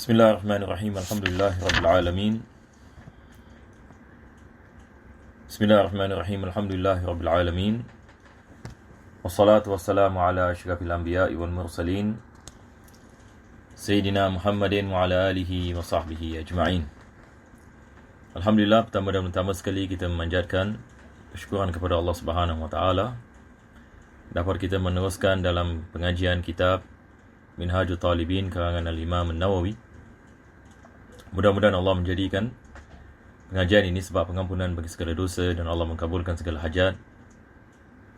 Bismillahirrahmanirrahim. Alhamdulillahirabbil Bismillahirrahmanirrahim. Alhamdulillahirabbil alamin. Wassalatu wassalamu ala asyrafil anbiya'i wal mursalin Sayyidina Muhammadin wa ala alihi wa sahbihi ajma'in. Alhamdulillah, pertama dan utama sekali kita memanjatkan syukuran kepada Allah Subhanahu wa taala dapat kita meneruskan dalam pengajian kitab Minhajul Talibin karangan Al-Imam An-Nawawi. Mudah-mudahan Allah menjadikan pengajian ini sebab pengampunan bagi segala dosa dan Allah mengabulkan segala hajat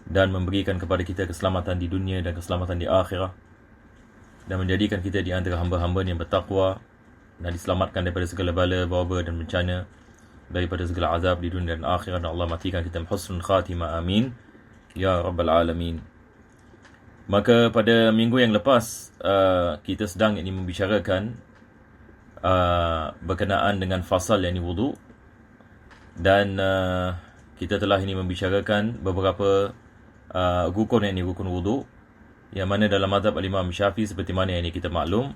dan memberikan kepada kita keselamatan di dunia dan keselamatan di akhirat dan menjadikan kita di antara hamba-hamba yang bertakwa dan diselamatkan daripada segala bala, wabak dan bencana, daripada segala azab di dunia dan akhirat, dan Allah matikan kita husnul khatimah, amin ya rabbal alamin. Maka pada minggu yang lepas kita sedang membicarakan berkenaan dengan fasal yakni wudu, dan kita telah membicarakan beberapa rukun yakni rukun wudu, yang mana dalam mazhab Al-Imam Syafi'i seperti mana yang kita maklum,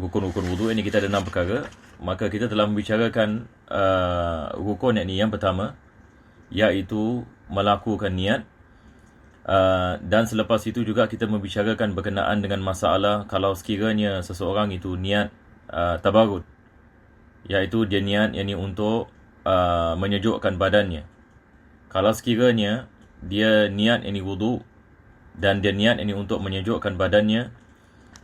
rukun-rukun wudu ini kita ada 6 perkara. Maka kita telah membicarakan rukun yang pertama, iaitu melakukan niat. Dan selepas itu juga kita membicarakan berkenaan dengan masalah kalau sekiranya seseorang itu niat tabarrud, iaitu dia niat untuk menyejukkan badannya. Kalau sekiranya dia niat wudu dan dia niat untuk menyejukkan badannya,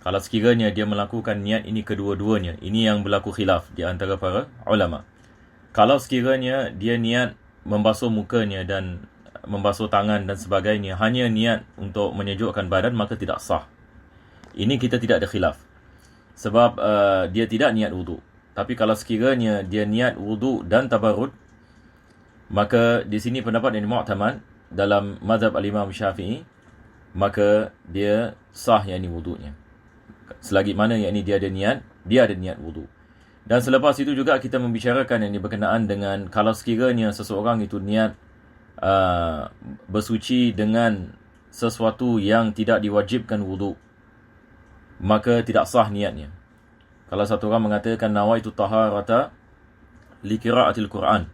kalau sekiranya dia melakukan niat ini kedua-duanya, ini yang berlaku khilaf di antara para ulama. Kalau sekiranya dia niat membasuh mukanya dan membasuh tangan dan sebagainya, hanya niat untuk menyejukkan badan, maka tidak sah. Ini kita tidak ada khilaf, sebab dia tidak niat wudu. Tapi kalau sekiranya dia niat wudu dan tabarrud, maka di sini pendapat yang mu'tamad dalam mazhab Al-Imam Syafi'i, maka dia sah wudunya, selagi mana dia ada niat wudu. Dan selepas itu juga kita membicarakan yang berkenaan dengan kalau sekiranya seseorang itu niat bersuci dengan sesuatu yang tidak diwajibkan wudu, maka tidak sah niatnya. Kalau satu orang mengatakan nawaitu taharata li qira'atil Quran,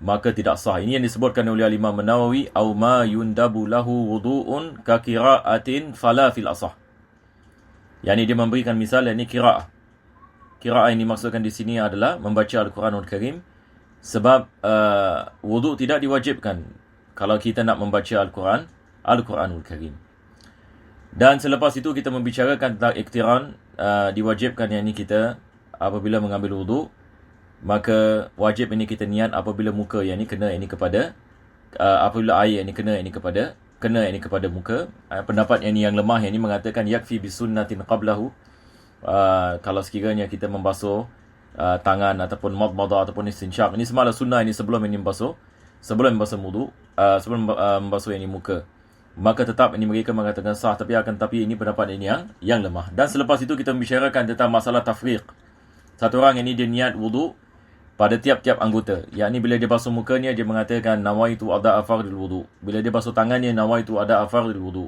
maka tidak sah. Ini yang disebutkan oleh Imam An-Nawawi, au ma yundabu lahu wudu'un ka qira'atin fala fil asah. Dia memberikan misal qira'ah. Qira'ah yang dimaksudkan di sini adalah membaca Al-Quranul Karim, sebab wudu tidak diwajibkan kalau kita nak membaca Al-Quranul Karim. Dan selepas itu kita membicarakan tentang iqtiran, diwajibkan kita apabila mengambil wudu, maka wajib kita niat apabila muka kena kepada apabila air kena kepada muka. Pendapat yang lemah mengatakan yakfi bisunnatin qablahu, kalau sekiranya kita membasuh tangan ataupun madmadah ataupun istinsyaq, ini semua adalah sunnah sebelum membasuh wudu, sebelum membasuh muka, maka tetap mereka mengatakan sah. Tapi ini pendapat yang lemah. Dan selepas itu kita membicarakan tentang masalah tafriq. Satu orang dia niat wudu pada tiap-tiap anggota, bila dia basuh mukanya dia mengatakan nawaitu ada fardhil wudu, bila dia basuh tangannya nawaitu ada fardhil wudu,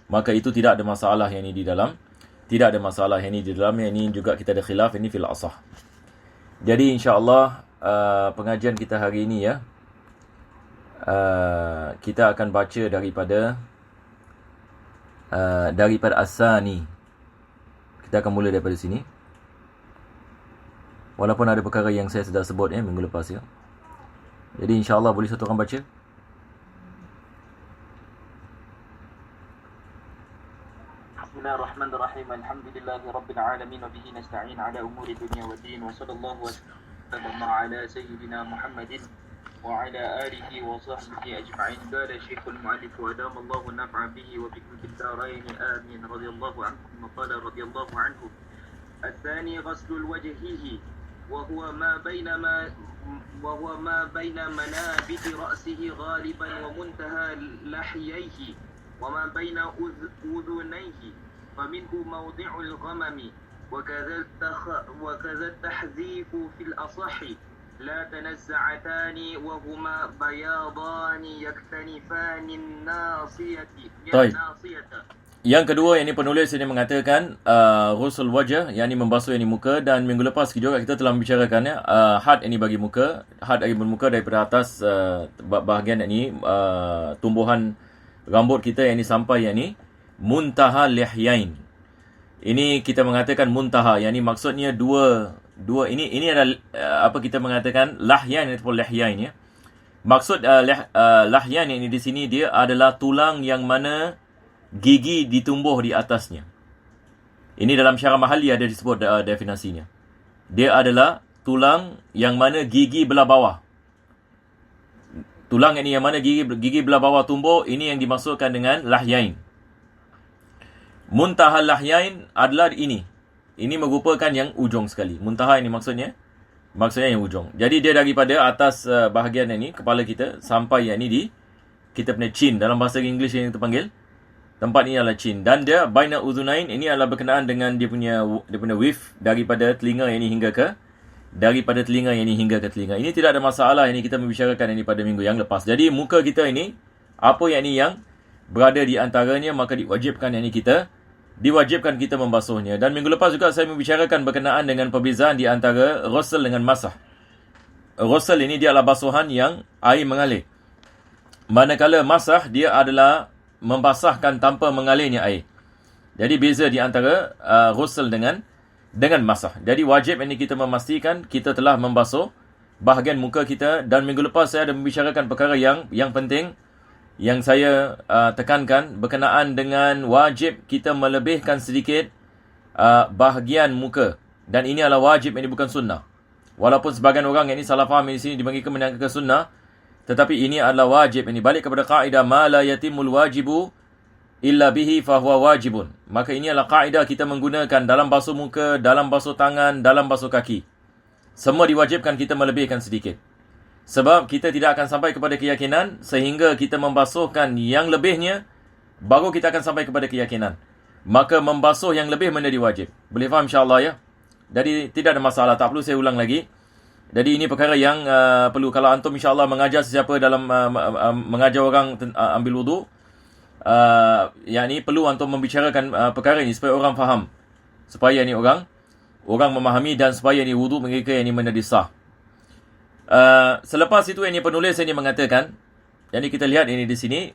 maka itu tidak ada masalah di dalam, ini juga kita ada khilaf fil asah. Jadi insya-Allah pengajian kita hari ini kita akan baca daripada As-Sani. Kita akan mula daripada sini. Walaupun ada perkara yang saya sudah sebut minggu lepas Jadi insya-Allah boleh satu orang baca. Bismillahirrahmanirrahim. Alhamdulillahirabbil alamin wa bihi nasta'in ala umuri dunya waddin, wa sallallahu wa sallam ala sayyidina Muhammadin wa ala alihi wa sahbihi ajma'in. Qala Syekhul Mu'allif wa adamallahu naf'a bihi wa bikum fid darain, amin. Radhiyallahu anhu wa qala radhiyallahu anhu. Ath-thani ghaslul wajhihi wa huwa ma baina manabiti ra'sihi ghaliban wa muntaha lahyayhi wa ma baina udhunayhi فمنه موضع الغمم وكذا التحذيف في الأصح لا تنزعتان وهما بياضان يكتنفان الناصية. Yang kedua, yang ini penulis ini mengatakan ghusl wajah, yang ini membasuh yang ini muka. Dan minggu lepas juga kita telah membicarakannya, had ini bagi muka, had bagi muka daripada atas bahagian yang ini tumbuhan rambut kita yang ini sampai yang ini muntaha lihyain. Ini kita mengatakan muntaha, yang ini maksudnya dua ini adalah apa kita mengatakan lahyan ataupun lihyain ya. Maksud lahyan ini di sini dia adalah tulang yang mana gigi ditumbuh di atasnya. Ini dalam syarah mahali ada disebut definisinya. Dia adalah tulang yang mana gigi belah bawah. Tulang ini yang mana gigi belah bawah tumbuh, ini yang dimaksudkan dengan lahyain. Muntaha lahyain adalah ini. Ini merupakan yang ujung sekali. Muntaha ini maksudnya yang ujung. Jadi dia daripada atas bahagian ini, kepala kita, sampai yang ini di kita punya chin. Dalam bahasa Inggeris yang kita panggil, tempat ini adalah chin. Dan dia baina uzunain, ini adalah berkenaan dengan dia punya width daripada telinga yang ini hingga ke telinga. Ini tidak ada masalah, ini kita membicarakan ini pada minggu yang lepas. Jadi muka kita ini, apa yang ini yang berada di antaranya, maka diwajibkan kita membasuhnya. Dan minggu lepas juga saya membicarakan berkenaan dengan perbezaan di antara ghusl dengan masah. Ghusl ini dia adalah basuhan yang air mengalir. Manakala masah dia adalah membasahkan tanpa mengalirnya air. Jadi beza di antara ghusl dengan masah. Jadi wajib ini kita memastikan kita telah membasuh bahagian muka kita. Dan minggu lepas saya ada membicarakan perkara yang penting yang saya tekankan berkenaan dengan wajib kita melebihkan sedikit bahagian muka. Dan ini adalah wajib, ini bukan sunnah. Walaupun sebagian orang yang ini salah faham di sini mereka menanggakan sunnah, tetapi ini adalah wajib. Ini balik kepada kaedah ma la yatimul wajibu illa bihi fahuwa wajibun. Maka ini adalah kaedah kita menggunakan dalam basuh muka, dalam basuh tangan, dalam basuh kaki. Semua diwajibkan kita melebihkan sedikit. Sebab kita tidak akan sampai kepada keyakinan sehingga kita membasuhkan yang lebihnya, baru kita akan sampai kepada keyakinan. Maka membasuh yang lebih menjadi wajib. Boleh faham insyaAllah ya? Jadi tidak ada masalah, tak perlu saya ulang lagi. Jadi ini perkara yang perlu. Kalau antum insyaAllah mengajar sesiapa dalam mengajar orang ambil wudu, yang ini perlu antum membicarakan perkara ini supaya orang faham. Supaya ini orang memahami dan supaya ini wudu mereka yang ini menjadi sah. Selepas itu ini penulis ini mengatakan, yang kita lihat ini di sini,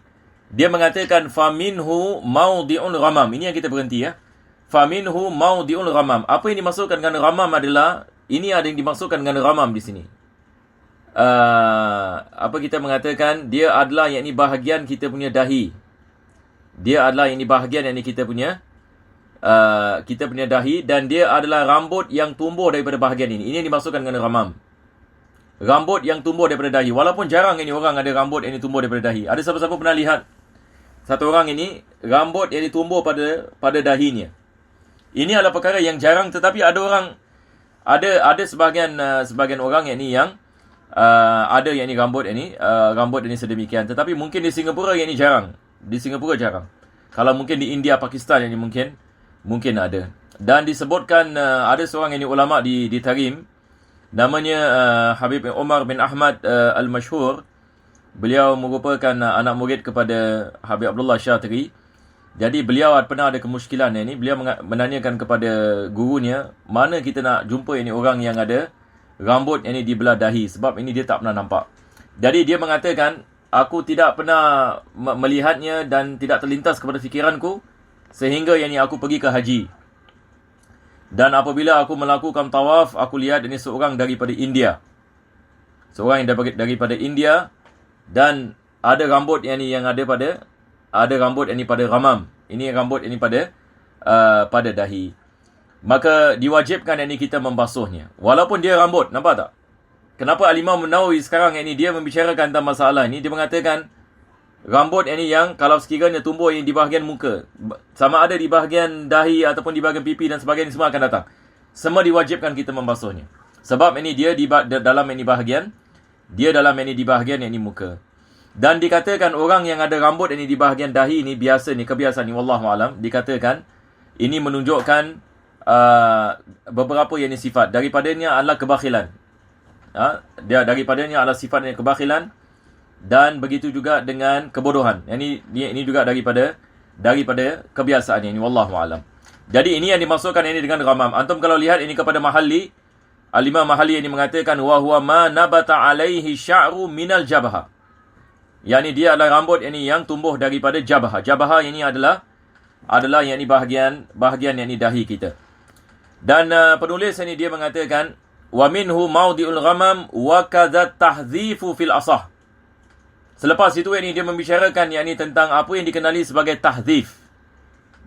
dia mengatakan faminhu maudi'un ghamam. Ini yang kita berhenti ya. Faminhu maudi'un ghamam. Apa yang dimaksudkan dengan ghamam adalah, ini ada yang dimaksudkan dengan ghamam di sini. Apa kita mengatakan, dia adalah yang ini bahagian kita punya dahi. Dia adalah yang ini bahagian yang ini kita punya dahi, dan dia adalah rambut yang tumbuh daripada bahagian ini. Ini yang dimaksudkan dengan ghamam. Rambut yang tumbuh daripada dahi. Walaupun jarang ini orang ada rambut yang tumbuh daripada dahi. Ada siapa-siapa pernah lihat satu orang ini rambut yang tumbuh pada dahinya? Ini adalah perkara yang jarang, tetapi ada orang, ada sebahagian orang yang ini yang ada yang ini rambut ini sedemikian. Tetapi mungkin di Singapura yang ini jarang. Di Singapura jarang. Kalau mungkin di India, Pakistan yang ini mungkin ada. Dan disebutkan ada seorang yang ini ulama di Tarim, namanya Habib Umar bin Ahmad Al-Mashhur. Beliau merupakan anak murid kepada Habib Abdullah Syatiri. Jadi beliau pernah ada kemusykilan ini. Beliau menanyakan kepada gurunya, mana kita nak jumpa ini orang yang ada rambut yang ini di belah dahi, sebab ini dia tak pernah nampak. Jadi dia mengatakan, aku tidak pernah melihatnya dan tidak terlintas kepada fikiranku sehingga yang ini aku pergi ke haji. Dan apabila aku melakukan tawaf, aku lihat ini seorang daripada India. Seorang yang daripada India, dan ada rambut yang ada rambut yang pada ghamam. Ini rambut yang pada dahi. Maka diwajibkan yang kita membasuhnya. Walaupun dia rambut, nampak tak? Kenapa Al-Imam Nawawi sekarang yang dia membicarakan tentang masalah ini? Dia mengatakan rambut yang kalau sekiranya tumbuh di bahagian muka, sama ada di bahagian dahi ataupun di bahagian pipi dan sebagainya, semua akan datang. Semua diwajibkan kita membasuhnya. Sebab ini dia dalam bahagian di bahagian yang ini muka. Dan dikatakan orang yang ada rambut ini di bahagian dahi ini biasa ni, kebiasaan ni, wallahualam, dikatakan ini menunjukkan beberapa yang ini sifat. Daripadanya adalah kebakhilan. Daripadanya adalah sifat yang kebakhilan. Dan begitu juga dengan kebodohan. Ini juga daripada daripada kebiasaan ini. Wallahu a'lam. Jadi ini yang dimaksudkan ini dengan ghamam. Antum kalau lihat ini kepada Mahalli, Al-Imam Mahalli ini mengatakan wa huwa ma nabata alaihi sya'ru minal jabha. Yani dia adalah rambut ini yang tumbuh daripada jabha. Jabha ini adalah yakni bahagian yakni dahi kita. Dan penulis ini dia mengatakan wa minhu maudi'ul ghamam wa kadza tahdhifu fil asah. Selepas itu ini dia membicarakan yakni tentang apa yang dikenali sebagai tahdhif.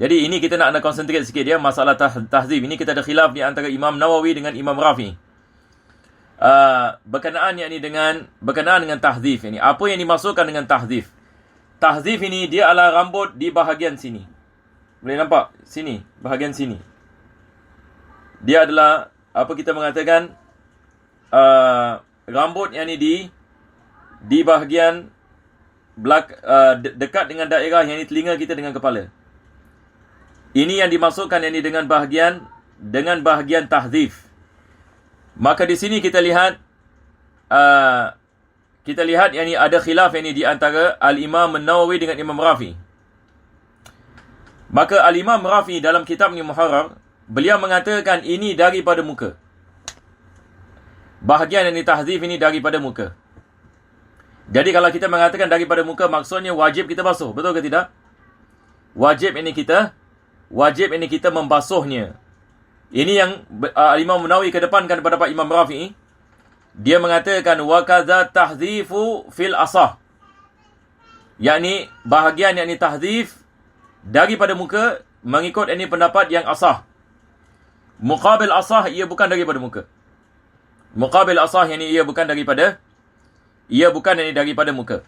Jadi ini kita nak konsentrate sikit dia masalah tahdhif. Ini kita ada khilaf di antara Imam Nawawi dengan Imam Rafi. Berkenaan dengan tahdhif ini. Apa yang dimaksudkan dengan tahdhif? Tahdhif ini dia adalah rambut di bahagian sini. Boleh nampak? Sini, bahagian sini. Dia adalah apa kita mengatakan rambut yang ini di bahagian dekat dengan daerah yang ini telinga kita dengan kepala. Ini yang dimaksudkan yang ini dengan bahagian tahdhif. Maka di sini kita lihat yang ini ada khilaf yang ini di antara Al-Imam Nawawi dengan Imam Rafi. Maka Al-Imam Rafi dalam kitab ni Muharrar, beliau mengatakan ini daripada muka. Bahagian yang ini tahdhif ini daripada muka. Jadi kalau kita mengatakan daripada muka, maksudnya wajib kita basuh. Betul ke tidak? Wajib ini kita membasuhnya. Ini yang Imam Nawawi kedepankan kepada Pak Imam Rafi'i. Dia mengatakan wa kadza tahdhifu fil asah. Yakni bahagian yakni tahdhif daripada muka mengikut ini pendapat yang asah. Muqabil asah ia bukan daripada muka. Muqabil asah yakni ia bukan daripada muka.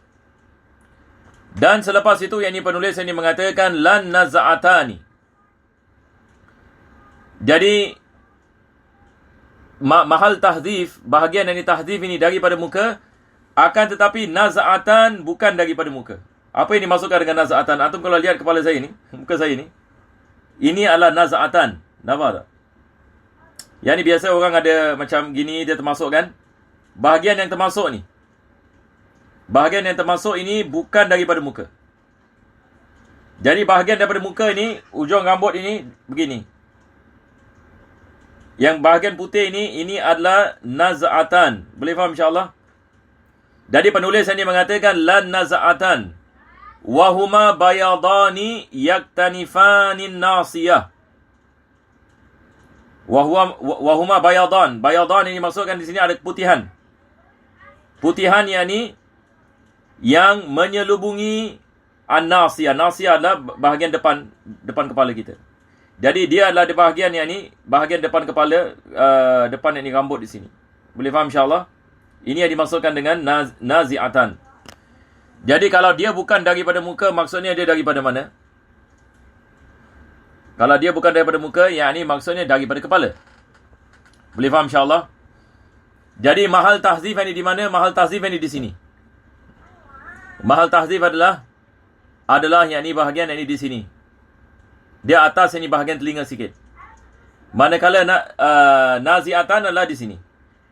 Dan selepas itu yakni penulis ini mengatakan lan naz'atani. Jadi mahal tahdhif, bahagian yang tahdhif ini daripada muka, akan tetapi naz'atan bukan daripada muka. Apa yang dimaksudkan dengan naz'atan? Antum kalau lihat kepala saya ni, muka saya ni, ini adalah naz'atan. Nampak tak? Yang ni biasa orang ada macam gini, dia termasuk kan? Bahagian yang termasuk ni, bahagian yang termasuk ini bukan daripada muka. Jadi bahagian daripada muka ini, ujung rambut ini begini. Yang bahagian putih ini adalah naz'atan. Boleh faham insyaAllah? Jadi penulis ini mengatakan lan naz'atan. Wahuma bayadani yaktanifanin nasiyah. Wahuma bayadan. Bayadan ini maksudkan di sini ada keputihan. Putihan yang menyelubungi an-nasiyah. Nasiyah adalah bahagian depan kepala kita. Jadi dia adalah di bahagian yang ni, bahagian depan kepala, depan yang ni rambut di sini. Boleh faham insyaAllah? Ini yang dimaksudkan dengan nazi'atan. Jadi kalau dia bukan daripada muka, maksudnya dia daripada mana? Kalau dia bukan daripada muka, yang ni maksudnya daripada kepala. Boleh faham insyaAllah? Jadi mahal tahdhif yang ni di mana? Mahal tahdhif yang ni di sini. Mahal tahdhif adalah yang ni bahagian yang ni di sini. Dia atas ini bahagian telinga sikit. Manakala nazi'atan adalah di sini.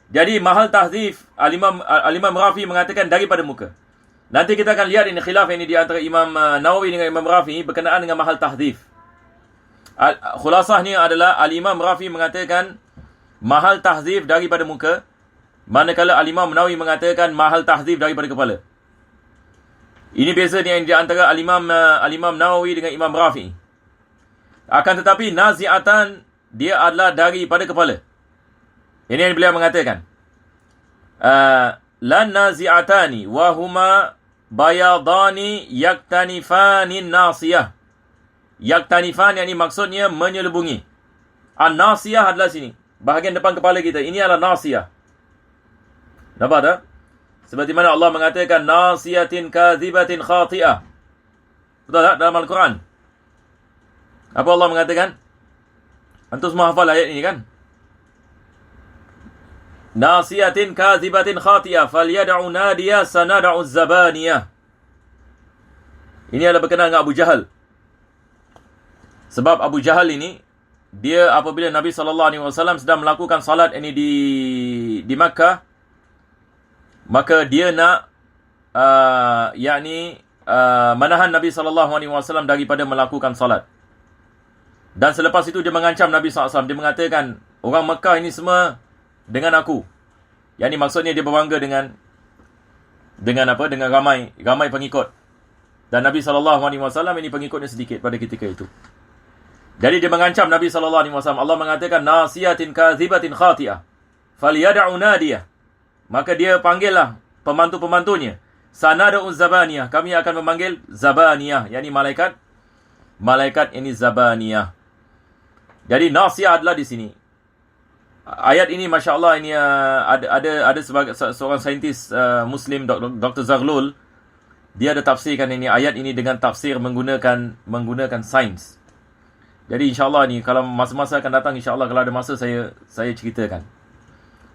Jadi mahal tahdhif Al-Imam Rafi mengatakan daripada muka. Nanti kita akan lihat ini khilaf ini di antara Imam Nawawi dengan Imam Rafi berkenaan dengan mahal tahdhif. Khulasahnya adalah Al-Imam Rafi mengatakan mahal tahdhif daripada muka, manakala Al-Imam Nawawi mengatakan mahal tahdhif daripada kepala. Ini beza di antara Al-Imam Nawawi dengan Imam Rafi. Akan tetapi nazi'atan dia adalah daripada kepala. Ini yang beliau mengatakan. Lan nazi'atani wa huma bayadani yaktanifanin nasiyah. Yaktanifan yang ini maksudnya menyelubungi. An-nasiyah adalah sini. Bahagian depan kepala kita. Ini adalah nasiyah. Nampak tak? Seperti mana Allah mengatakan nasiyatin kadhibatin khati'ah. Betul tak dalam Al-Quran? Apa Allah mengatakan? Antum semua hafal ayat ini kan? Nasiyatin kadhibatin khati'ah falyad'u nadiya sanad'u zabaniyah. Ini adalah berkenaan dengan Abu Jahal. Sebab Abu Jahal ini, dia apabila Nabi SAW sedang melakukan salat ini di Makkah, maka dia nak menahan Nabi SAW daripada melakukan salat. Dan selepas itu dia mengancam Nabi SAW. Dia mengatakan, orang Mekah ini semua dengan aku. Yang ini maksudnya dia berbangga dengan ramai pengikut. Dan Nabi SAW ini pengikutnya sedikit pada ketika itu. Jadi dia mengancam Nabi SAW. Allah mengatakan, nasiyatin kazibatin khati'ah. Faliyada'u nadiyah. Maka dia panggillah pembantu-pembantunya. Sanada'u zabaniyah. Kami akan memanggil zabaniyah. Yang ini malaikat ini zabaniyah. Jadi nasiyah adalah di sini. Ayat ini Masya Allah ini ada sebagai seorang saintis Muslim Dr. Zaghlul, dia ada tafsirkan ini ayat ini dengan tafsir menggunakan sains. Jadi insya-Allah ni kalau masa-masa akan datang insya-Allah kalau ada masa saya ceritakan.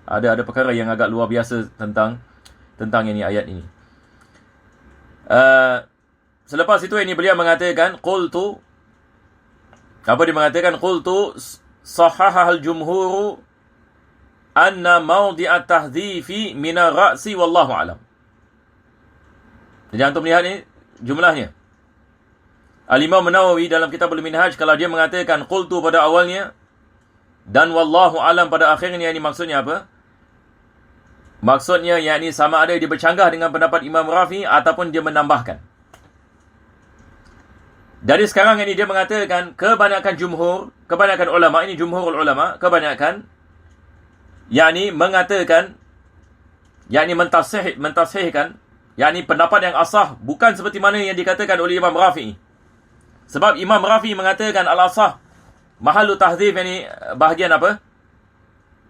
Ada perkara yang agak luar biasa tentang ini ayat ini. Selepas itu ini beliau mengatakan qultu, apa dia mengatakan? Qultu sahahal jumhuru anna mawdi'at tahdhifi min ar-ra'si wallahu a'lam. Jadi antum lihat ni jumlahnya. Al-Imam Nawawi dalam kitab Al-Minhaj, kalau dia mengatakan qultu pada awalnya dan wallahu a'lam pada akhirnya, ini maksudnya apa? Maksudnya yakni sama ada dia bercanggah dengan pendapat Imam Rafi ataupun dia menambahkan. Dari sekarang ini dia mengatakan kebanyakan ulama, ini jumhurul ulama, kebanyakan yakni mengatakan, yakni mentasihkan, yakni pendapat yang asah bukan seperti mana yang dikatakan oleh Imam Rafi'i. Sebab Imam Rafi'i mengatakan al-asah mahallu tahdhif, ini bahagian apa?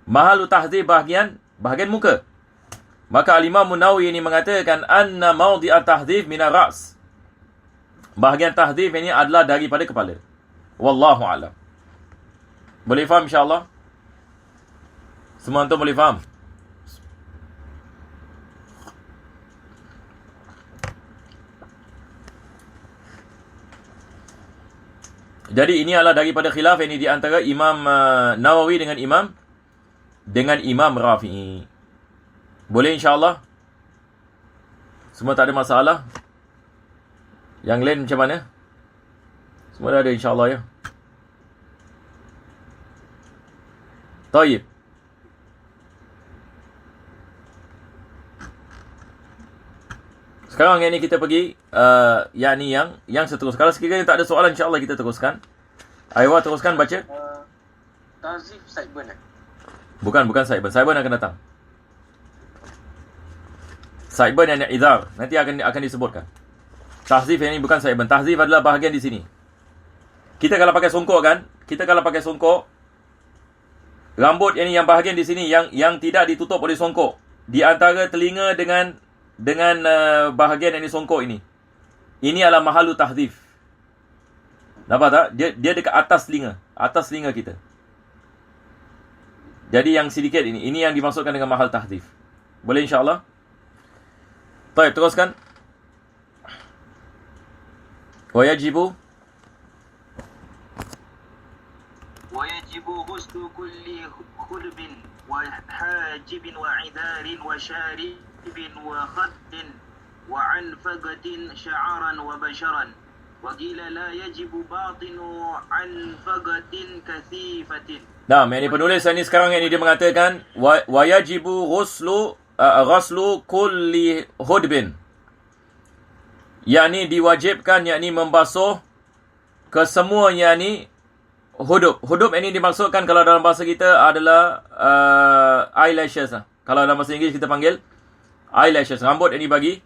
Mahallu tahdhif bahagian muka. Maka al-Imam Nawawi ini mengatakan anna mawdi'at tahdhif min ar-ra's. Bahagian tahdhif ini adalah daripada kepala. Wallahu a'lam. Boleh faham insya-Allah? Semua antum boleh faham? Jadi ini adalah daripada khilaf ini di antara Imam Nawawi dengan Imam Rafi'i. Boleh insya-Allah? Semua tak ada masalah? Yang lain macam mana? Semua dah ada insya-Allah ya. Taib. Sekarang yang ni kita pergi yang seterusnya. Kalau sekiranya tak ada soalan insya-Allah kita teruskan. Aywa teruskan baca. Tazif Saiban. Bukan Saiban. Saiban akan datang. Saiban yang idhar nanti akan disebutkan. Tahzif ini bukan Saiban. Tahzif adalah bahagian di sini. Kita kalau pakai songkok kan, rambut ini yang bahagian di sini yang tidak ditutup oleh songkok di antara telinga dengan bahagian yang disongkok ini. Ini adalah mahalu tahzif. Nampak tak? Dia dekat atas telinga kita. Jadi yang sedikit ini yang dimaksudkan dengan mahal tahzif. Boleh insya-Allah? Baik, teruskan. ويجب غسل كل خلب وحاجب وعذار وشارب وخد وعنفقة شعرا وبشرا وقيل لا يجب باطن عنفقة كثيفة. Nah, ini penulis ini sekarang ini dia mengatakan wayajibu ghuslu kulli hudbin. Yakni diwajibkan, yakni membasuh kesemua yakni hudub. Hudub ini dimaksudkan kalau dalam bahasa kita adalah eyelashes. Kalau dalam bahasa Inggeris kita panggil eyelashes. Rambut ini bagi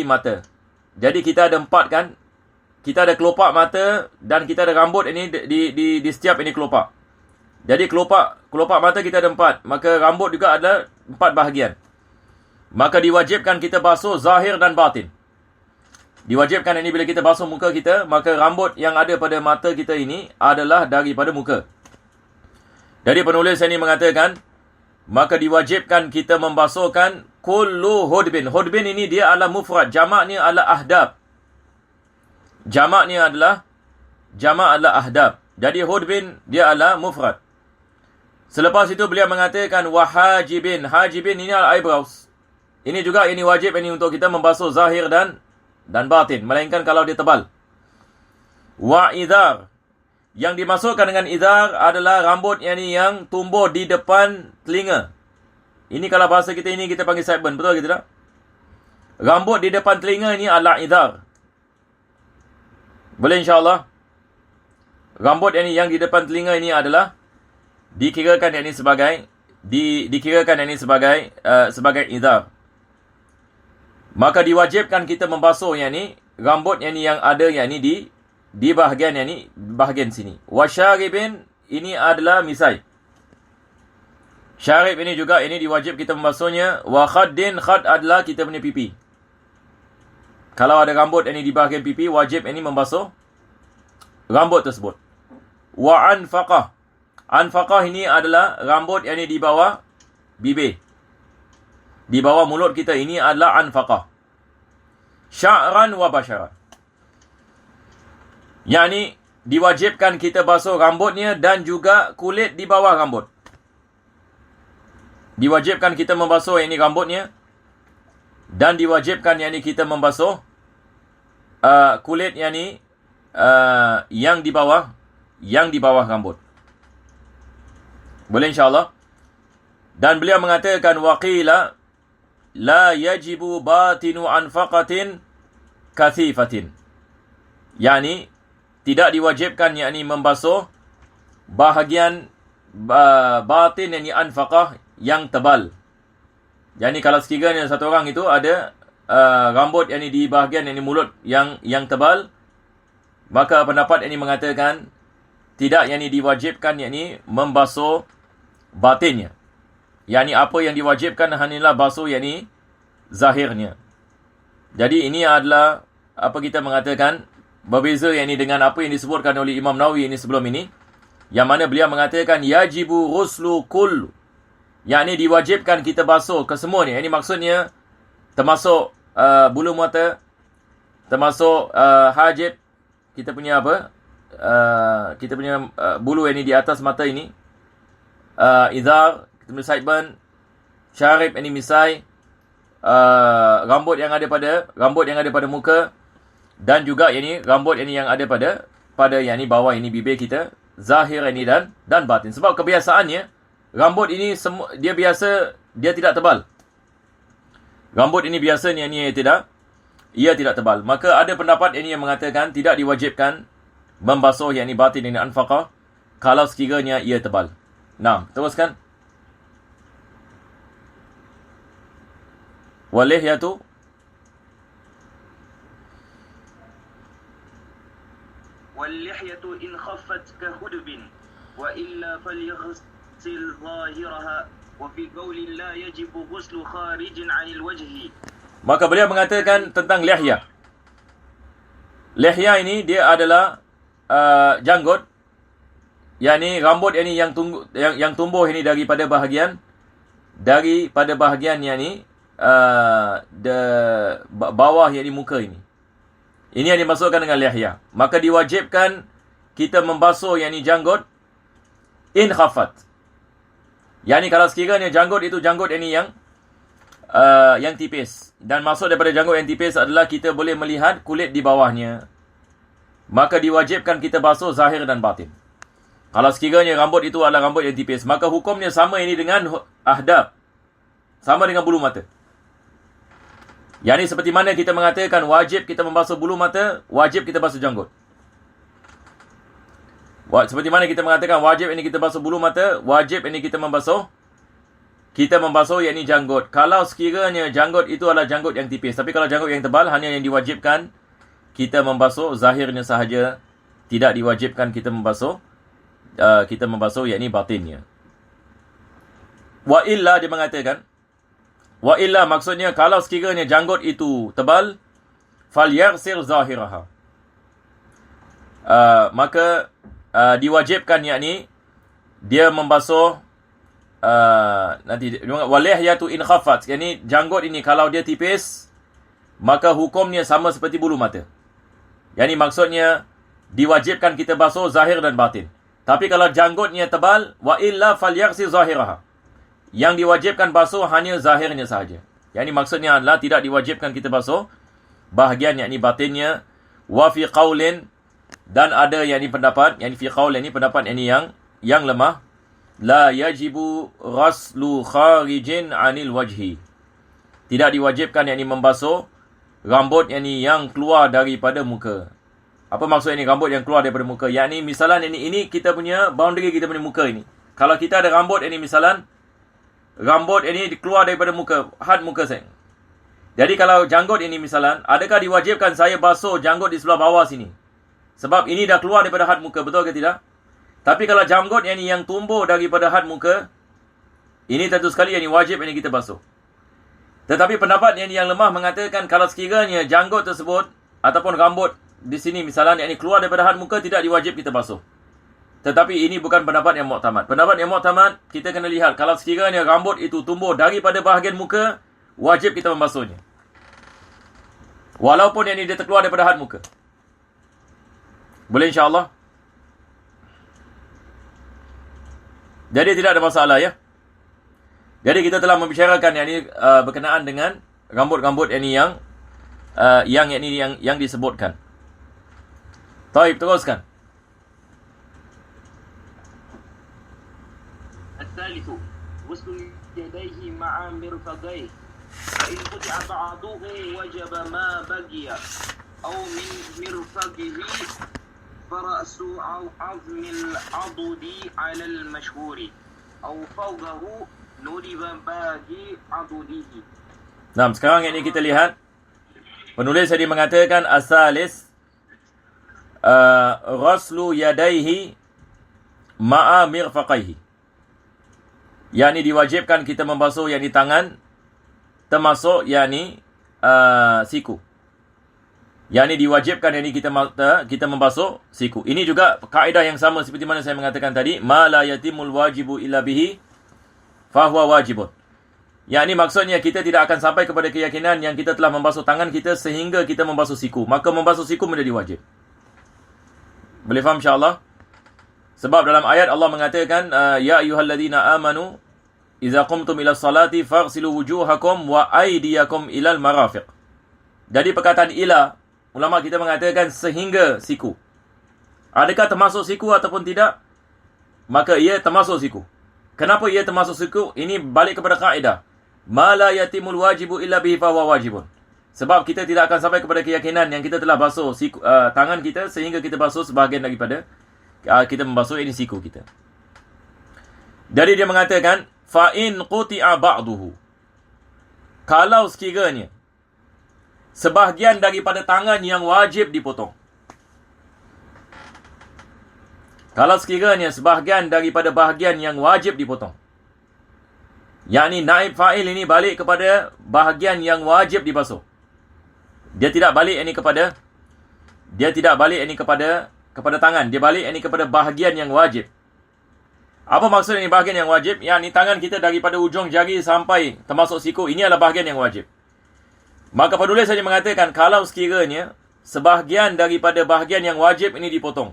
mata. Jadi kita ada 4 kan? Kita ada kelopak mata dan kita ada rambut ini di setiap ini kelopak. Jadi kelopak mata kita ada 4. Maka rambut juga ada 4 bahagian. Maka diwajibkan kita basuh zahir dan batin. Diwajibkan ini bila kita basuh muka kita, maka rambut yang ada pada mata kita ini adalah daripada muka. Jadi penulis ini mengatakan, maka diwajibkan kita membasuhkan kullu hudbin. Hudbin ini dia adalah mufrad, jamaknya adalah ahdab. Jamak adalah ahdab. Jadi hudbin dia adalah mufrad. Selepas itu beliau mengatakan wahajibin. Hajibin ini adalah eyebrows. ini juga ini wajib ini untuk kita membasuh zahir dan batin, melainkan kalau dia tebal. Wa idhar, yang dimasukkan dengan idhar adalah rambut yang tumbuh di depan telinga. Ini kalau bahasa kita ini kita panggil sideburn, betul ke tidak? Rambut di depan telinga ini adalah idhar. Boleh insya-Allah. Rambut yang di depan telinga ini adalah dikirakan ini sebagai sebagai idhar. Maka diwajibkan kita membasuh rambut yang ada di bahagian sini. Wa syaribin, ini adalah misai. Syarib ini juga diwajib kita membasuhnya. Wa khaddin, khad adalah kita punya pipi. Kalau ada rambut di bahagian pipi, wajib membasuh rambut tersebut. Wa anfaqah. Anfaqah ini adalah rambut di bawah bibir. Di bawah mulut kita, ini adalah anfaqah. Sya'ran wa basyaran. Diwajibkan kita basuh rambutnya dan juga kulit di bawah rambut. Diwajibkan kita membasuh rambutnya dan diwajibkan kita membasuh kulit yang di bawah rambut. Boleh insya-Allah. Dan beliau mengatakan waqila la yajibu batinu anfaqatin kathifatin. Tidak diwajibkan membasuh bahagian batin anfaqah yang tebal. Kalau sekiranya satu orang itu ada rambut di bahagian mulut yang tebal, maka pendapat ini mengatakan tidak diwajibkan membasuh batinnya. Apa yang diwajibkan hanyalah basuh zahirnya. Jadi ini adalah apa kita mengatakan berbeza dengan apa yang disebutkan oleh Imam Nawawi sebelum ini, yang mana beliau mengatakan yajibu ghuslu kull, diwajibkan kita basuh kesemuanya. Ini maksudnya termasuk bulu mata, termasuk hajib, kita punya bulu di atas mata ini, idhar, kita punya sideburn, syarib misai, rambut yang ada pada muka, dan juga rambut yang ada pada bawah bibir kita, zahir dan batin. Sebab kebiasaannya rambut ini dia tidak tebal. Rambut ini biasanya ia tidak tebal. Maka ada pendapat yang mengatakan tidak diwajibkan membasuh batin anfaqah kalau sekiranya ia tebal. Nah, teruskan. Walihyatu, واللحية إن خفت كهدب وإلا فليغسل ظاهرها وفي قول لا يجب غسل خارج عن الوجه. Maka beliau mengatakan tentang lihya. Lihya ini dia adalah janggut, rambut yang tumbuh daripada bahagian bawah muka ini. Ini yang dimasukkan dengan lihya. Maka diwajibkan kita membasuh janggut in khafat. Kalau sekiranya janggut itu janggut yang tipis. Dan maksud daripada janggut yang tipis adalah kita boleh melihat kulit di bawahnya. Maka diwajibkan kita basuh zahir dan batin. Kalau sekiranya rambut itu adalah rambut yang tipis, maka hukumnya sama dengan ahdab. Sama dengan bulu mata. Seperti mana kita mengatakan wajib kita membasuh bulu mata, wajib kita basuh janggut. Seperti mana kita mengatakan wajib kita basuh bulu mata, wajib kita membasuh janggut. Kalau sekiranya janggut itu adalah janggut yang tipis. Tapi kalau janggut yang tebal, hanya yang diwajibkan kita membasuh zahirnya sahaja. Tidak diwajibkan kita membasuh batinnya. Wa illa, dia mengatakan, wa illa maksudnya kalau sekiranya janggut itu tebal, falyaghsil zahiraha. Maka diwajibkan dia membasuh nanti walihyatu in khafat. Janggut ini kalau dia tipis, maka hukumnya sama seperti bulu mata. Maksudnya diwajibkan kita basuh zahir dan batin. Tapi kalau janggutnya tebal, wa illa falyaghsil zahiraha. Yang diwajibkan basuh hanya zahirnya sahaja. Yang ini maksudnya adalah tidak diwajibkan kita basuh bahagian yakni batinnya. Wa fi qaulin, dan ada yakni pendapat, yakni fi qaul ini pendapat yakni yang lemah, la yajibu ghaslu kharijin anil wajhi. Tidak diwajibkan yakni membasuh rambut yakni yang keluar daripada muka. Apa maksud ini rambut yang keluar daripada muka? Yakni misalan ini kita punya boundary, kita punya muka ini. Kalau kita ada rambut ini misalan rambut ini keluar daripada muka, had muka saya. Jadi kalau janggut ini misalan, adakah diwajibkan saya basuh janggut di sebelah bawah sini? Sebab ini dah keluar daripada had muka, betul ke tidak? Tapi kalau janggut yang tumbuh daripada had muka, ini tentu sekali yang wajib yang kita basuh. Tetapi pendapat yang lemah mengatakan kalau sekiranya janggut tersebut ataupun rambut di sini misalnya yang keluar daripada had muka, tidak diwajib kita basuh. Tetapi ini bukan pendapat yang muktamad. Pendapat yang muktamad, kita kena lihat kalau sekiranya rambut itu tumbuh daripada bahagian muka, wajib kita membasuhnya. Walaupun yang ini dia terkeluar daripada had muka. Boleh insya-Allah? Jadi tidak ada masalah ya. Jadi kita telah membicarakan yang ini berkenaan dengan rambut-rambut yang disebutkan. Taib, teruskan. الثالث غسل يديه مع مرفقيه فإن قطع بعضه وجب ما بقي أو من مرفقه فرأس عظم العضد على المشهور أو فوقه نرب باقي عضده. Nah, sekarang ini kita lihat penulis tadi mengatakan asalis ghaslu yadaihi ma'a mirfaqaihi. Yakni diwajibkan kita membasuh yakni tangan termasuk yakni siku. Yakni diwajibkan yakni kita membasuh siku. Ini juga kaedah yang sama seperti mana saya mengatakan tadi, ma la yatimul wajibu illa bihi fahuwa wajibun. Yakni maksudnya kita tidak akan sampai kepada keyakinan yang kita telah membasuh tangan kita sehingga kita membasuh siku. Maka membasuh siku menjadi wajib. Boleh faham insya-Allah? Sebab dalam ayat Allah mengatakan ya ayyuhalladzina amanu idza qumtum ila salati faghsilu wujuhakum wa aydiyakum ilal marafiq. Jadi perkataan ila, ulama kita mengatakan sehingga siku. Adakah termasuk siku ataupun tidak? Maka ia termasuk siku. Kenapa ia termasuk siku? Ini balik kepada kaedah. Ma la yatimul wajibu illa bihi fa huwa wajibun. Sebab kita tidak akan sampai kepada keyakinan yang kita telah basuh siku, tangan kita sehingga kita basuh sebahagian daripada kita membasuh ini siku kita. Jadi dia mengatakan fa in quti'a ba'duhu. Kalau sekiranya sebahagian daripada tangan yang wajib dipotong. Kalau sekiranya sebahagian daripada bahagian yang wajib dipotong. Yakni naib fa'il ini balik kepada bahagian yang wajib dibasuh. Dia tidak balik ini kepada tangan. Dia balik ini kepada bahagian yang wajib. Apa maksud ini bahagian yang wajib? Yakni tangan kita daripada ujung jari sampai termasuk siku, ini adalah bahagian yang wajib. Maka penulis saja mengatakan kalau sekiranya sebahagian daripada bahagian yang wajib ini dipotong.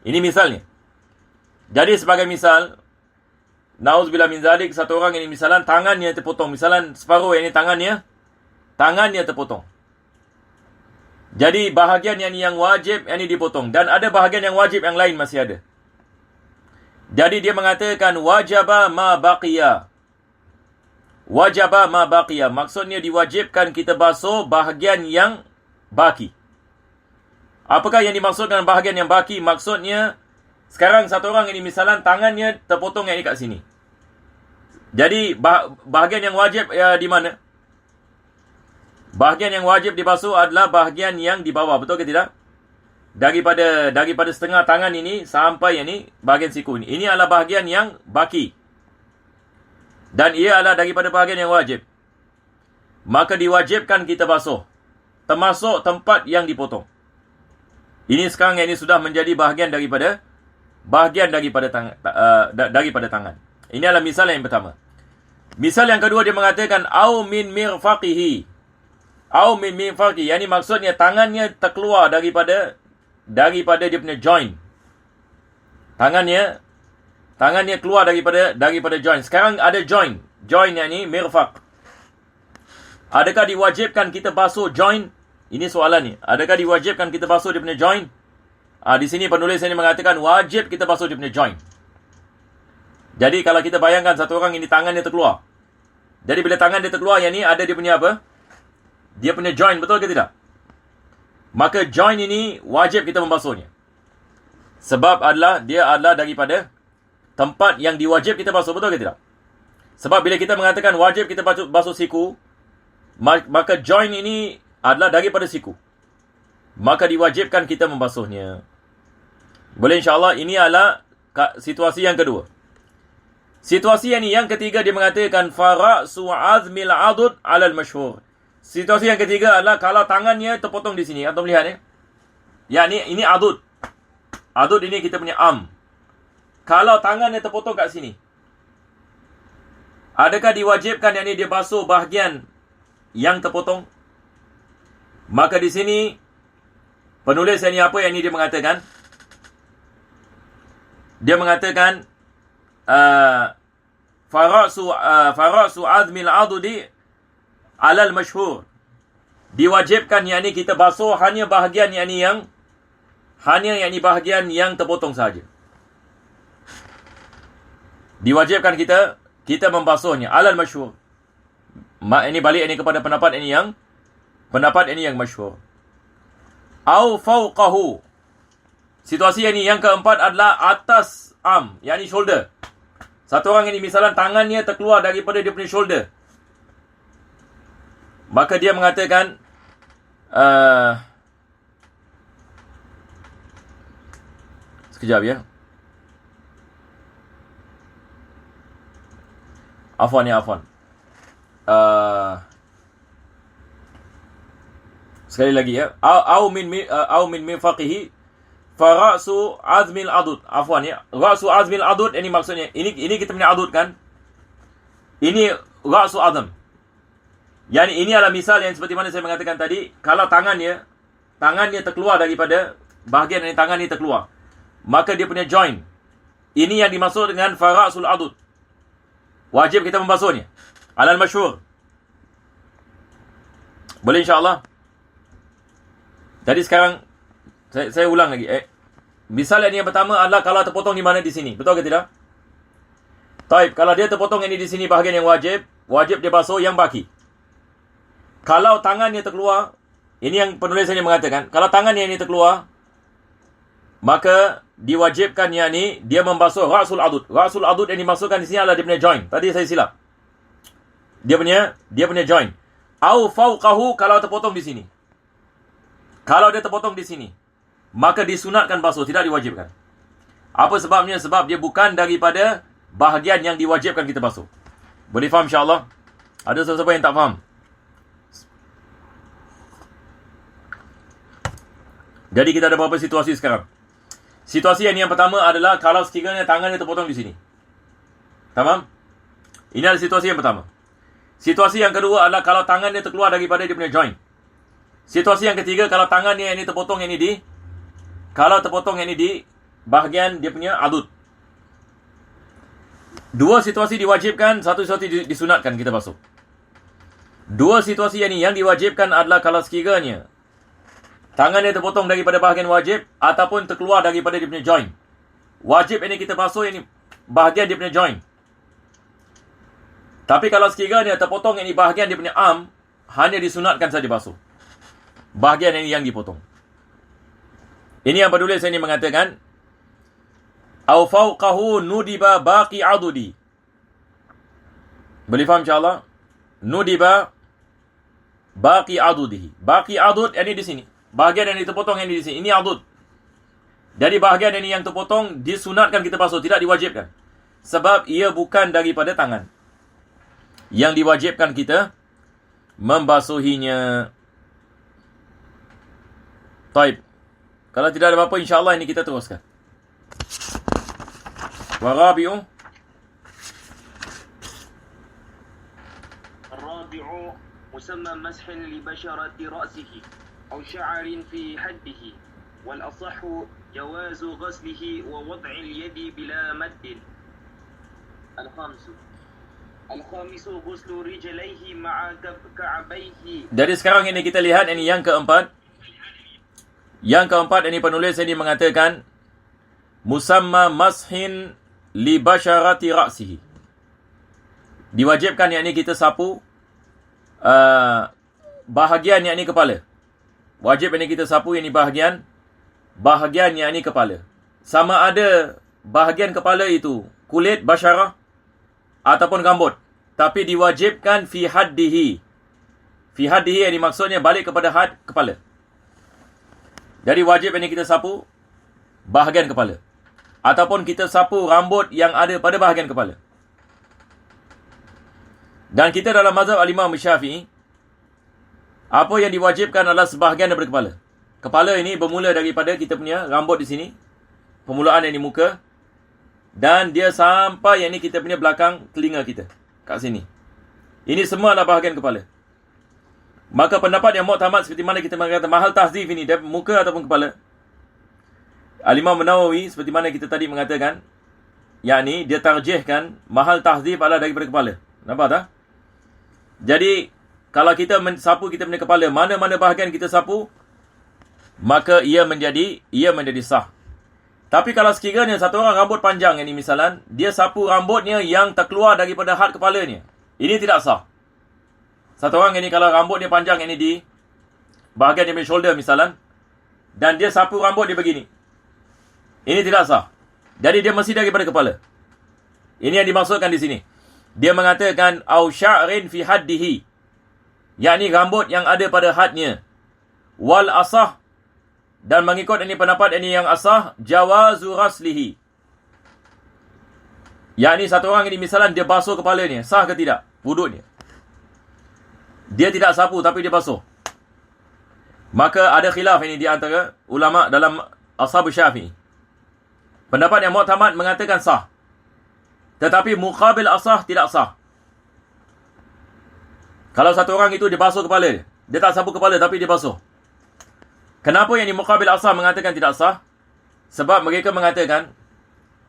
Ini misalnya. Jadi sebagai misal, nauzubillah min zalik, satu orang ini misalan tangannya terpotong. Misalan separuh ini tangannya terpotong. Jadi bahagian yang wajib yang ini dipotong. Dan ada bahagian yang wajib yang lain masih ada. Jadi dia mengatakan wajaba ma baqiya. Wajaba ma baqiya. Maksudnya diwajibkan kita basuh bahagian yang baki. Apakah yang dimaksudkan bahagian yang baki? Maksudnya sekarang satu orang ini misalan tangannya terpotong yang ini kat sini. Jadi bahagian yang wajib di mana? Bahagian yang wajib dibasuh adalah bahagian yang di bawah, betul ke tidak? Daripada setengah tangan ini sampai ini bahagian siku ini. Ini adalah bahagian yang baki. Dan ia adalah daripada bahagian yang wajib. Maka diwajibkan kita basuh. Termasuk tempat yang dipotong. Ini sekarang ini sudah menjadi bahagian daripada tangan. Ini adalah misal yang pertama. Misal yang kedua dia mengatakan au min mirfaqihi. Au min mirfaqihi, yani maksudnya tangannya terkeluar daripada dia punya joint. Tangannya keluar daripada joint. Sekarang ada joint. Joint yang ni mirfaq. Adakah diwajibkan kita basuh joint? Ini soalan ni. Adakah diwajibkan kita basuh dia punya joint? Di sini penulis ini mengatakan wajib kita basuh dia punya joint. Jadi kalau kita bayangkan satu orang ini tangan dia terkeluar. Jadi bila tangan dia terkeluar, yang ni ada dia punya apa? Dia punya joint, betul ke tidak? Maka joint ini wajib kita membasuhnya. Sebab dia adalah daripada tempat yang diwajib kita basuh, betul ke tidak? Sebab bila kita mengatakan wajib kita basuh siku, maka joint ini adalah daripada siku. Maka diwajibkan kita membasuhnya. Boleh insyaAllah, ini adalah situasi yang kedua. Situasi yang ketiga, dia mengatakan fara'su azmil adud alal masyhur. Situasi yang ketiga adalah kalau tangannya terpotong di sini. Antum lihat ya. Ya, ini adud. Adud ini kita punya Kalau tangannya terpotong kat sini, adakah diwajibkan yang ini dia basuh bahagian yang terpotong? Maka di sini penulis yang ini apa yang ini dia mengatakan? Dia mengatakan fara'su azmil adudi alal masyhur. Diwajibkan yang ini kita basuh hanya bahagian yang ini bahagian yang terpotong saja. Diwajibkan kita membasuhnya alal masyhur. Ini balik ini kepada pendapat ini yang masyhur. Au fawqahu. Situasi yang keempat adalah atas yakni shoulder. Satu orang ini misalnya tangannya terkeluar daripada dia punya shoulder. Maka dia mengatakan sekejap ya. Afwan. Sekali lagi ya. Au min mifaqihi fara'su azmil adud. Afwan ya. Ra'su azmil adud ini maksudnya ini kita punya adud kan? Ini ra'su azm. Yani ini adalah misal yang seperti mana saya mengatakan tadi, kalau tangannya terkeluar daripada bahagian dari tangan ini terkeluar, maka dia punya joint. Ini yang dimaksud dengan fara'sul adud. Wajib kita membasuhnya. Alal masyhur. Boleh insyaAllah. Jadi sekarang saya ulang lagi. Misal yang pertama adalah kalau terpotong di mana di sini. Betul ke tidak? Taib, kalau dia terpotong ini di sini bahagian yang wajib dia basuh yang baki. Kalau tangannya terkeluar, ini yang penulisannya mengatakan, kalau tangannya ini terkeluar, maka diwajibkan yang ni dia membasuh ra'sul adud. Ra'sul adud yang dimasukkan di sini adalah dia punya joint. Tadi saya silap. Dia punya joint. Au fawqahu kalau terpotong di sini. Kalau dia terpotong di sini, maka disunatkan basuh, tidak diwajibkan. Apa sebabnya? Sebab dia bukan daripada bahagian yang diwajibkan kita basuh. Boleh faham insya-Allah? Ada siapa yang tak faham? Jadi kita ada beberapa situasi sekarang. Situasi yang pertama adalah kalau sekiranya tangannya terpotong di sini. Tamam? Ini adalah situasi yang pertama. Situasi yang kedua adalah kalau tangannya terkeluar daripada dia punya joint. Situasi yang ketiga kalau tangannya ini terpotong ini di bahagian dia punya adud. Dua situasi diwajibkan, satu situasi disunatkan kita basuh. Dua situasi yang diwajibkan adalah kalau sekiranya tangannya terpotong daripada bahagian wajib ataupun terkeluar daripada dia punya joint. Wajib ini kita basuh ini bahagian dia punya joint. Tapi kalau sekiranya terpotong ini bahagian dia punya hanya disunatkan saja basuh bahagian ini yang dipotong. Ini yang penulis ini mengatakan au fawqahu nudiba baqi adudi. Boleh faham insya-Allah? Nudiba baqi adudihi. Baqi adud ini di sini. Bahagian yang terpotong yang di sini. Ini adud. Jadi bahagian ini yang terpotong disunatkan kita basuh, tidak diwajibkan. Sebab ia bukan daripada tangan. Yang diwajibkan kita membasuhinya. Taib. Kalau tidak ada apa-apa, insya-Allah ini kita teruskan. Warabi'u. Rabi'u musamma mashin li basharati ra'sihi أو شعر في حده والأصح جواز غسله ووضع اليد بلا مد. الخامس Al-khamisu ghuslu rijlaihi ma'a ka'baihi. Jadi sekarang ini kita lihat ini yang keempat. Yang keempat ini penulis ini mengatakan musamma mashin li basharati ra'sihi. Diwajibkan yakni kita sapu bahagian yakni kepala. Wajib yakni kita sapu yakni bahagian yakni kepala. Sama ada bahagian kepala itu kulit basyarah ataupun rambut, tapi diwajibkan fi haddihi. Fi haddihi ini maksudnya balik kepada had kepala. Jadi wajib ini kita sapu bahagian kepala ataupun kita sapu rambut yang ada pada bahagian kepala. Dan kita dalam mazhab al-Imam Syafi'i, apa yang diwajibkan adalah sebahagian daripada kepala. Kepala ini bermula daripada kita punya rambut di sini, permulaan yang di muka, dan dia sampai yang ni kita punya belakang telinga kita kat sini. Ini semua adalah bahagian kepala. Maka pendapat yang muktamad seperti mana kita mengatakan mahal tahzif ini dari muka ataupun kepala. Al-Imam Nawawi seperti mana kita tadi mengatakan, yakni dia tarjihkan mahal tahzif adalah daripada kepala. Nampak tak? Jadi kalau kita sapu kita punya kepala, mana-mana bahagian kita sapu, maka ia menjadi sah. Tapi kalau sekiranya satu orang rambut panjang ini misalan, dia sapu rambutnya yang terkeluar daripada had kepalanya, ini tidak sah. Satu orang ini kalau rambut dia panjang ini di bahagian dia shoulder misalan, dan dia sapu rambut dia begini, ini tidak sah. Jadi dia mesti daripada kepala. Ini yang dimaksudkan di sini. Dia mengatakan au sya'rin fi haddihi, yakni rambut yang ada pada hadnya. Wal asah, dan mengikut ini pendapat ini yang asah, jawazu raslihi, yakni satu orang ini misalan dia basuh kepalanya, sah ke tidak wuduknya? Dia tidak sapu tapi dia basuh. Maka ada khilaf ini di antara ulama dalam ashab Syafi'i. Pendapat yang muktamad mengatakan sah, tetapi muqabil asah tidak sah. Kalau satu orang itu dia basuh kepala dia tak sapu kepala tapi dia basuh. Kenapa yang di muqabil asah mengatakan tidak sah? Sebab mereka mengatakan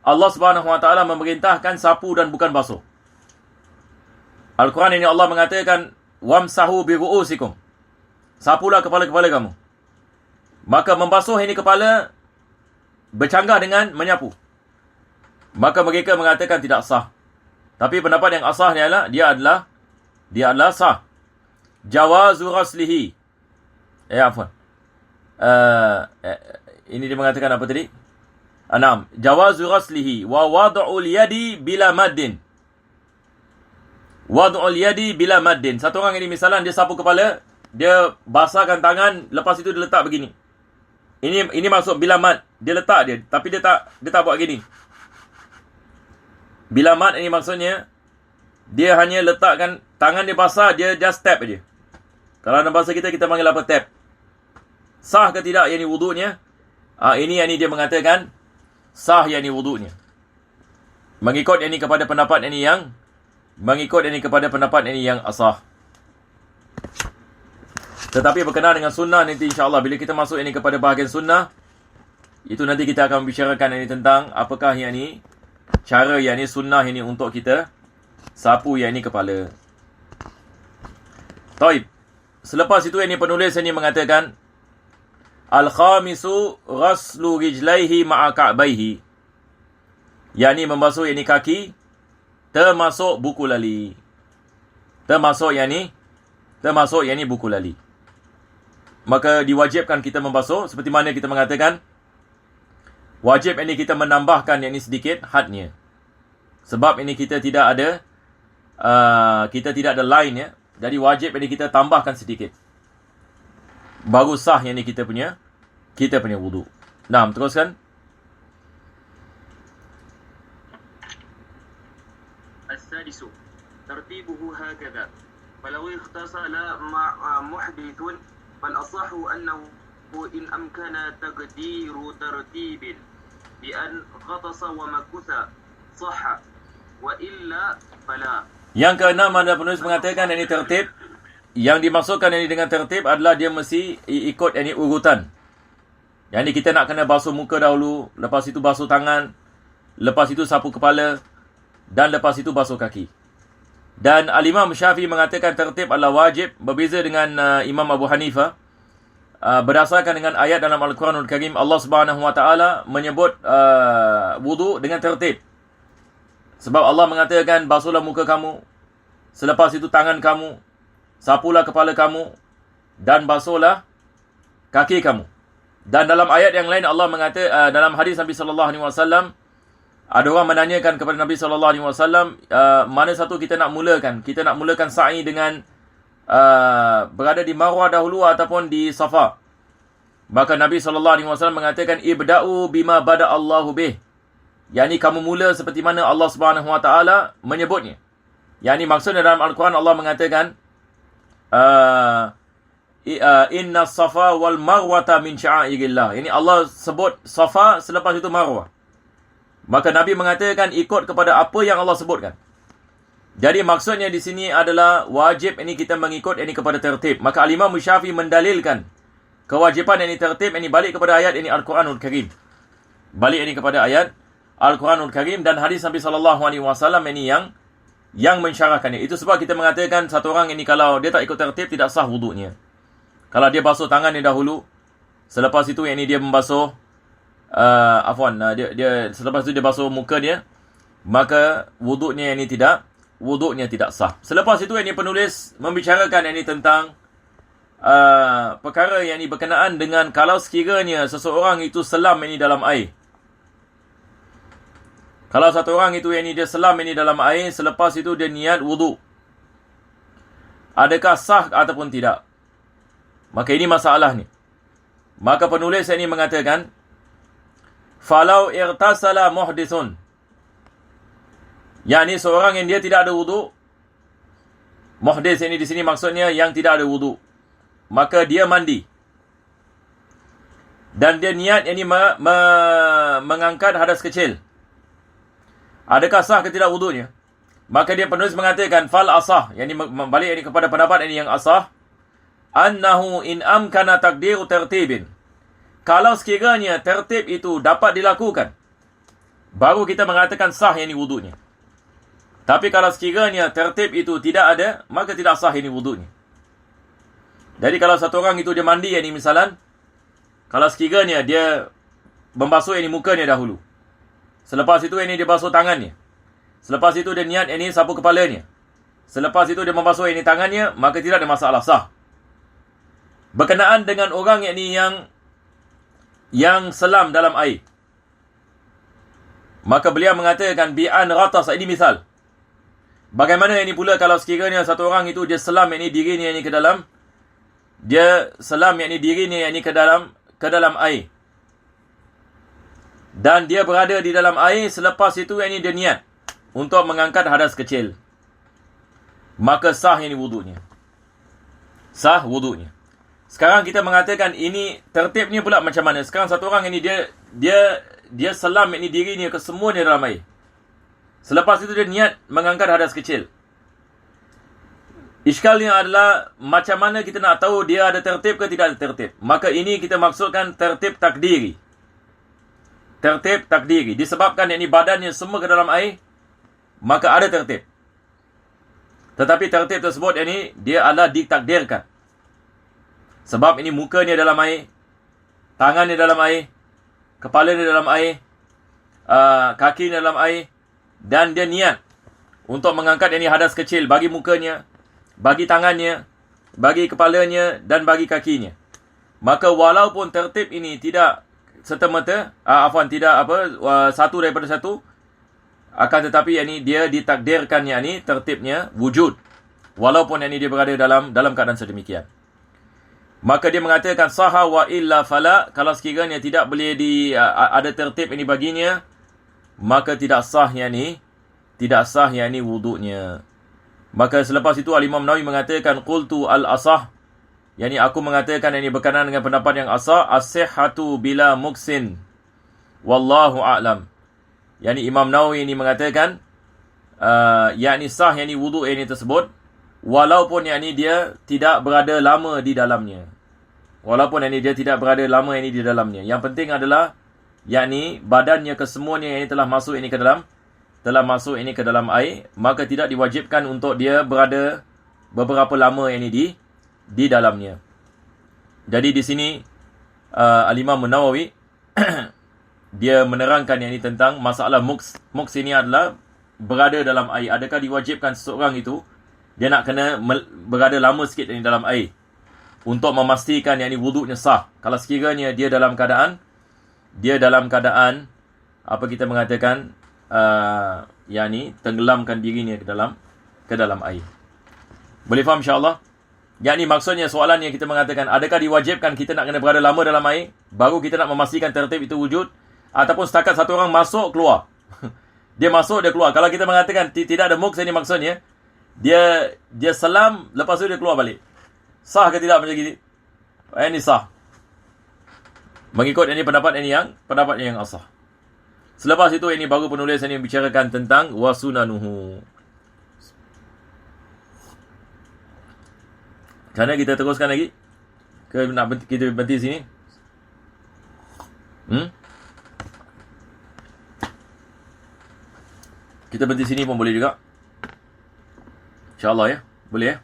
Allah Subhanahu Wa Taala memerintahkan sapu dan bukan basuh. Al-Quran ini Allah mengatakan wamsahu bi ru'usikum, sapulah kepala-kepala kamu. Maka membasuh ini kepala bercanggah dengan menyapu. Maka mereka mengatakan tidak sah. Tapi pendapat yang asah ni adalah dia adalah sah. Jawazu raslihi. Afwan. Ini dia mengatakan apa tadi? Anam, jawazu raslihi wa wad'ul yadi bila maddin. Wad'ul yadi bila maddin. Satu orang ini misalan dia sapu kepala, dia basahkan tangan, lepas itu dia letak begini. Ini maksud bila mad, dia letak dia, tapi dia tak buat gini. Bila mad ini maksudnya dia hanya letakkan tangan dia basah, dia just tap aja. Kalau dalam bahasa kita panggil apa? Tap. Sah ke tidak yakni wuduknya? Ini yakni dia mengatakan sah yakni wuduknya. Mengikut yakni kepada pendapat ini yang asah. Tetapi berkenaan dengan sunnah nanti insya-Allah bila kita masuk ini kepada bahagian sunnah, itu nanti kita akan bicarakan ini tentang apakah yakni cara yakni sunnah ini untuk kita sapu yakni kepala. Taib. Selepas itu yakni penulis ini mengatakan al-khamisu ghaslu rijlaihi ma'a ka'baihi, yakni membasuh yakni kaki termasuk buku lali. Termasuk yakni buku lali. Maka diwajibkan kita membasuh seperti mana kita mengatakan wajib ini kita menambahkan yakni sedikit hadnya. Sebab ini kita tidak ada line ya. Jadi wajib ini kita tambahkan sedikit. Baru sah yang ni kita punya wudu. Nah, teruskan. As-sadisu tartibuhu hakadha. Falau ikhtasala ma'a muhdithun fal asahu annahu in amkana taqdiru tartibin bi an ghatasa wa makutha sahha wa illa fala. Yang keenam ada penulis mengatakan ini tertib. Yang dimaksudkan ini dengan tertib adalah dia mesti ikut ini urutan. Yang ni kita nak kena basuh muka dahulu, lepas itu basuh tangan, lepas itu sapu kepala, dan lepas itu basuh kaki. Dan Al-Imam Syafi'i mengatakan tertib adalah wajib, berbeza dengan Imam Abu Hanifah. Berdasarkan dengan ayat dalam Al-Quranul Karim, Allah Subhanahu Wa Taala menyebut wudu dengan tertib. Sebab Allah mengatakan, basuhlah muka kamu, selepas itu tangan kamu, sapulah kepala kamu, dan basuhlah kaki kamu. Dan dalam ayat yang lain Allah mengatakan, dalam hadis Nabi sallallahu alaihi wasallam, ada orang menanyakan kepada Nabi sallallahu alaihi wasallam, mana satu kita nak mulakan? Kita nak mulakan sa'i dengan berada di Marwah dahulu ataupun di Safa. Maka Nabi sallallahu alaihi wasallam mengatakan, ibda'u bima bada Allahu bih. Yani kamu mula seperti mana Allah Subhanahu Wa Taala menyebutnya. Yani maksudnya dalam Al-Quran Allah mengatakan, inna safa wal marwata min sya'airillah. Yani Allah sebut Safa, selepas itu Marwah. Maka Nabi mengatakan ikut kepada apa yang Allah sebutkan. Jadi maksudnya di sini adalah wajib ini kita mengikut ini kepada tertib. Maka Al-Imam Syafi'i mendalilkan kewajiban ini tertib ini balik kepada ayat ini Al-Quranul Karim. Balik ini kepada ayat Al-Quranul Karim dan hadis Nabi sallallahu alaihi wasallam ini yang mensyarahkannya. Itu sebab kita mengatakan satu orang ini kalau dia tak ikut tertib tidak sah wudunya. Kalau dia basuh tangan ni dahulu, selepas itu ini dia membasuh dia selepas itu dia basuh muka dia, maka wudunya tidak sah. Selepas itu ini penulis membicarakan ini tentang perkara yang ini berkenaan dengan kalau sekiranya seseorang itu selam ini dalam air. Kalau satu orang itu yang ini dia selam ini dalam air, selepas itu dia niat wudu, adakah sah ataupun tidak? Maka ini masalah ni. Maka penulis ini mengatakan, falau irtasala muhdithun, yakni seorang yang dia tidak ada wudu. Muhdith ini di sini maksudnya yang tidak ada wudu. Maka dia mandi dan dia niat ini mengangkat hadas kecil. Adakah sah ke tidak wudunya? Maka dia penulis mengatakan fal asah, yakni balik ini kepada pendapat ini yang asah, annahu in amkana taqdiru tertibin. Kalau sekiranya tertib itu dapat dilakukan, baru kita mengatakan sah ini wudunya. Tapi kalau sekiranya tertib itu tidak ada, maka tidak sah ini wudunya. Jadi kalau satu orang itu dia mandi ini misalan, kalau sekiranya dia membasuh ini mukanya dahulu, selepas itu ini dia basuh tangannya, selepas itu dia niat ini sapu kepalanya, selepas itu dia membasuh ini tangannya, maka tidak ada masalah, sah. Berkenaan dengan orang yang selam dalam air, maka beliau mengatakan bi'an ratas, ini misal. Bagaimana ini pula kalau sekiranya satu orang itu dia selam ini dirinya ini ke dalam, dia selam ini dirinya ini ke dalam air, dan dia berada di dalam air, selepas itu ini dia niat untuk mengangkat hadas kecil, maka sah ini wudunya. Sah wudunya. Sekarang kita mengatakan ini tertibnya pula macam mana? Sekarang satu orang ini dia selam ini dirinya ke semuanya dalam air. Selepas itu dia niat mengangkat hadas kecil. Iskalnya adalah macam mana kita nak tahu dia ada tertib ke tidak ada tertib? Maka ini kita maksudkan tertib takdiri. Tertib takdiri. Disebabkan ini badannya semua ke dalam air, maka ada tertib. Tetapi tertib tersebut ini dia adalah ditakdirkan. Sebab ini mukanya dalam air, tangannya dalam air, kepalanya dalam air, kakinya dalam air, dan dia niat untuk mengangkat ini hadas kecil bagi mukanya, bagi tangannya, bagi kepalanya, dan bagi kakinya. Maka walaupun tertib ini tidak serta-merta, satu daripada satu, akan tetapi ini dia ditakdirkan ini tertibnya wujud, walaupun ini dia berada dalam keadaan sedemikian. Maka dia mengatakan saha wa illa fala, kalau sekiranya tidak boleh ada tertib ini baginya, maka tidak sah yang ni wudunya. Maka selepas itu Al-Imam Nawawi mengatakan qultu al-asah, yakni aku mengatakan ini berkenaan dengan pendapat yang asah, as-sihhatu bila muksin wallahu a'lam. Yakni Imam Nawawi ini mengatakan yakni sah yakni wudu ini tersebut walaupun yakni dia tidak berada lama di dalamnya. Walaupun yakni dia tidak berada lama yakni di dalamnya. Yang penting adalah yakni badannya kesemuanya yang telah masuk ini ke telah masuk ini ke dalam air, maka tidak diwajibkan untuk dia berada beberapa lama ini di dalamnya. Jadi di sini Al-Imam Nawawi dia menerangkan yang ini tentang masalah muks ini adalah berada dalam air. Adakah diwajibkan seseorang itu dia nak kena berada lama sikit di dalam air untuk memastikan yang ini wuduknya sah. Kalau sekiranya dia dalam keadaan apa kita mengatakan yang ni tenggelamkan dirinya ke dalam air. Boleh faham insya-Allah? Yang ni maksudnya soalan yang kita mengatakan, adakah diwajibkan kita nak kena berada lama dalam air baru kita nak memastikan tertib itu wujud, ataupun setakat satu orang masuk keluar. Dia masuk dia keluar. Kalau kita mengatakan tidak ada muks ini maksudnya dia selam lepas tu dia keluar balik. Sah ke tidak macam gini? Ini sah. Mengikut ini pendapat yang asah. Selepas itu ini baru penulis ini bicarakan tentang wasunanuhu. Macam kita teruskan lagi? Ke nak kita berhenti sini? Kita berhenti sini pun boleh juga. InsyaAllah ya. Boleh ya?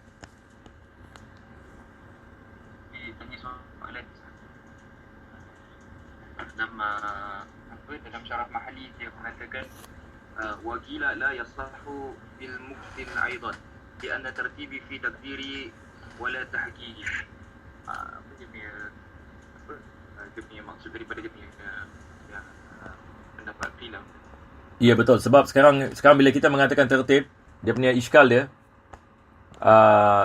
dalam syarah mahali dia mengatakan waqila la yasahhu bil muktin aidan li anna tartibi fi taqdiri wala tahqiqi. Apa dia punya maksud daripada dia punya pendapat filah. Ya betul, sebab sekarang bila kita mengatakan tertib, dia punya iskal dia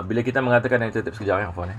bila kita mengatakan yang tertib sekejap ya, Afwan